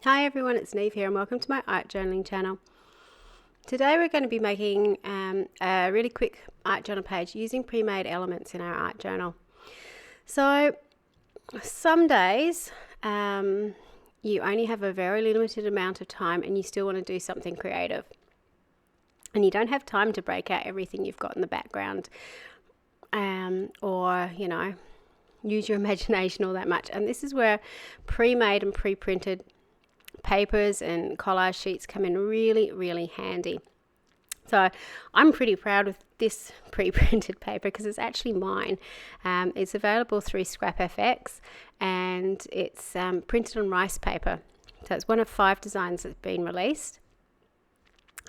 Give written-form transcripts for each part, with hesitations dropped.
Hi everyone, it's Niamh here and welcome to my art journaling channel. Today we're going to be making a really quick art journal page using pre-made elements in our art journal. So some days you only have a very limited amount of time and you still want to do something creative. And you don't have time to break out everything you've got in the background or, use your imagination all that much. And this is where pre-made and pre-printed papers and collage sheets come in really handy. So I'm pretty proud of this pre-printed paper because it's actually mine. It's available through ScrapFX and it's printed on rice paper. So it's one of 5 designs that's been released.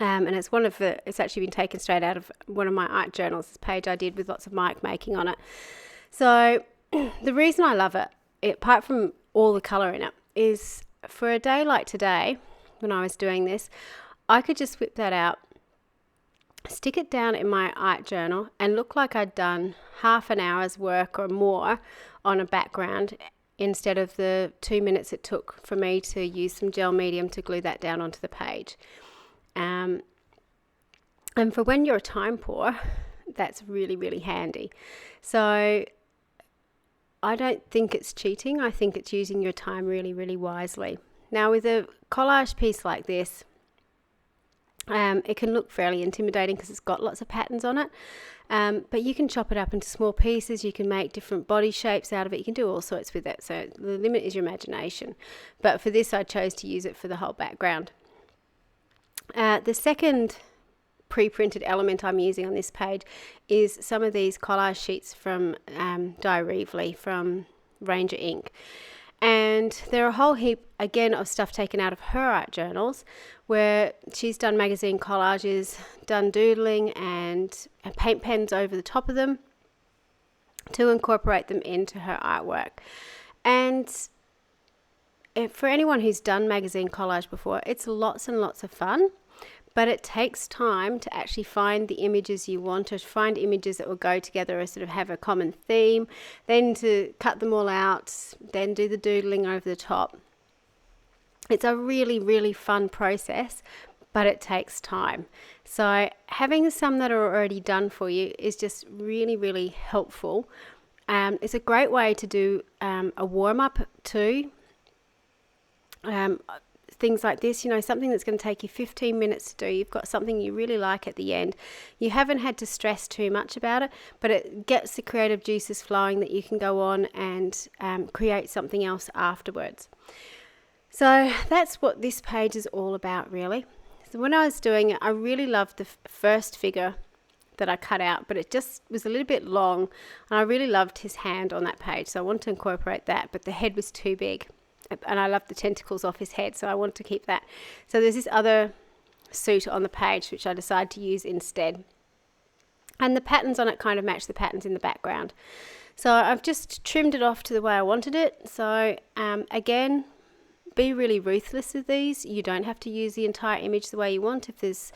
And it's actually been taken straight out of one of my art journals, this page I did with lots of mic making on it. So the reason I love it, apart from all the colour in it, is for a day like today, when I was doing this, I could just whip that out, stick it down in my art journal and look like I'd done half an hour's work or more on a background instead of the 2 minutes it took for me to use some gel medium to glue that down onto the page. And for when you're time poor, that's really handy. So I don't think it's cheating. I think it's using your time really wisely. Now with a collage piece like this, it can look fairly intimidating because it's got lots of patterns on it. But you can chop it up into small pieces. You can make different body shapes out of it. You can do all sorts with it. So the limit is your imagination. But for this, I chose to use it for the whole background. The second pre-printed element I'm using on this page is some of these collage sheets from Dylusions from Ranger Ink. And there are a whole heap, again, of stuff taken out of her art journals where she's done magazine collages, done doodling and paint pens over the top of them to incorporate them into her artwork. And for anyone who's done magazine collage before, it's lots and lots of fun. But it takes time to actually find the images you want, to find images that will go together or sort of have a common theme, then to cut them all out, then do the doodling over the top. It's a really fun process, but it takes time. So having some that are already done for you is just really helpful. It's a great way to do a warm-up too. Things like this, something that's going to take you 15 minutes to do. You've got something you really like at the end. You haven't had to stress too much about it, but it gets the creative juices flowing that you can go on and create something else afterwards. So that's what this page is all about, really. So when I was doing it, I really loved the first figure that I cut out, but it just was a little bit long, and I really loved his hand on that page, so I wanted to incorporate that, but the head was too big. And I love the tentacles off his head, so I want to keep that. So there's this other suit on the page which I decided to use instead. And the patterns on it kind of match the patterns in the background. So I've just trimmed it off to the way I wanted it. So again, be really ruthless with these. You don't have to use the entire image the way you want. If there's,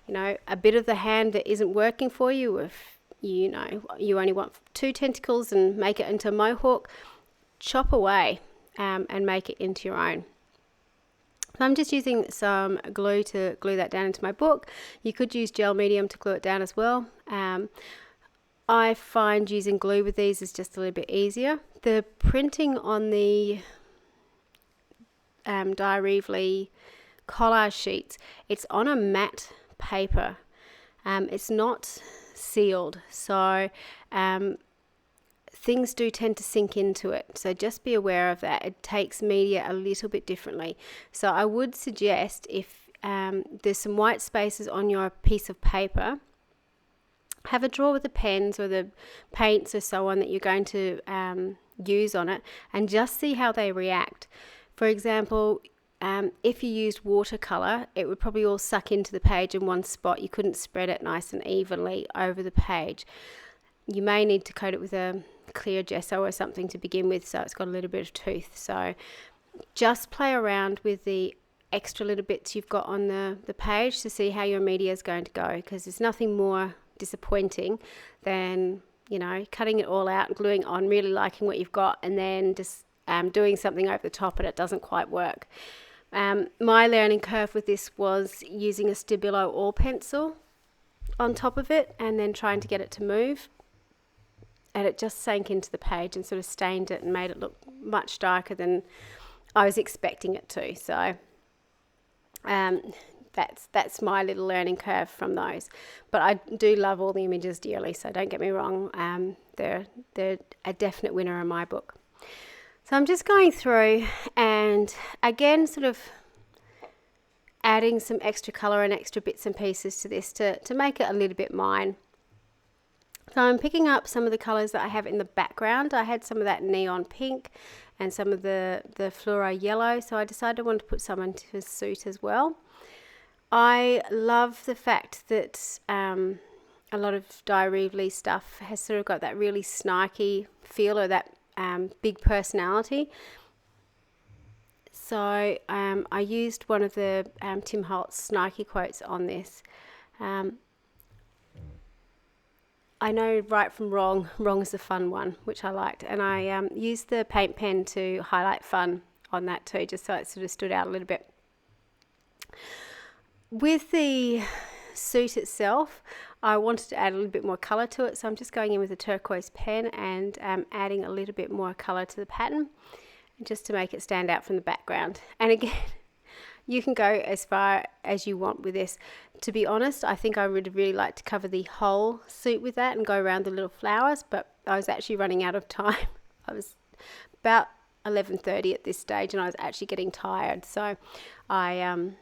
a bit of the hand that isn't working for you, if you only want 2 tentacles and make it into a mohawk, chop away. And make it into your own. So I'm just using some glue to glue that down into my book. You could use gel medium to glue it down as well. I find using glue with these is just a little bit easier. The printing on the Dylusions collage sheets, it's on a matte paper. It's not sealed, so things do tend to sink into it, so just be aware of that. It takes media a little bit differently. So I would suggest if there's some white spaces on your piece of paper, have a drawer with the pens or the paints or so on that you're going to use on it and just see how they react. For example, if you used watercolor, it would probably all suck into the page in one spot. You couldn't spread it nice and evenly over the page. You may need to coat it with a clear gesso or something to begin with, so it's got a little bit of tooth. So just play around with the extra little bits you've got on the page to see how your media is going to go, because there's nothing more disappointing than cutting it all out and gluing on, really liking what you've got, and then just doing something over the top and it doesn't quite work. My learning curve with this was using a Stabilo oil pencil on top of it and then trying to get it to move, and it just sank into the page and sort of stained it and made it look much darker than I was expecting it to. So that's my little learning curve from those. But I do love all the images dearly, so don't get me wrong, they're a definite winner in my book. So I'm just going through and again sort of adding some extra colour and extra bits and pieces to this to make it a little bit mine. So I'm picking up some of the colours that I have in the background. I had some of that neon pink and some of the fluoro yellow, so I decided I wanted to put some into his suit as well. I love the fact that a lot of Dai Reevely stuff has sort of got that really snarky feel, or that big personality. So I used one of the Tim Holtz snarky quotes on this. I know right from wrong, wrong is the fun one, which I liked. And I used the paint pen to highlight fun on that too, just so it sort of stood out a little bit. With the suit itself, I wanted to add a little bit more colour to it, so I'm just going in with a turquoise pen and adding a little bit more colour to the pattern, just to make it stand out from the background. And again, you can go as far as you want with this. To be honest, I think I would really like to cover the whole suit with that and go around the little flowers, but I was actually running out of time. I was about 11:30 at this stage and I was actually getting tired, so I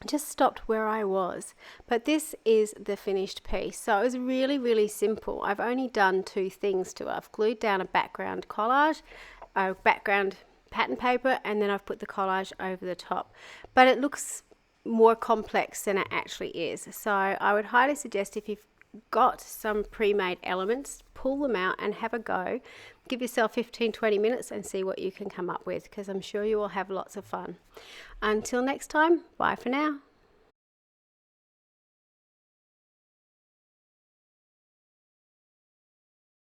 just stopped where I was. But this is the finished piece. So it was really, really simple. I've only done two things to it. I've glued down a background collage, a background pattern paper, and then I've put the collage over the top. But it looks more complex than it actually is. So I would highly suggest, if you've got some pre-made elements, pull them out and have a go. Give yourself 15-20 minutes and see what you can come up with, because I'm sure you will have lots of fun. Until next time, bye for now.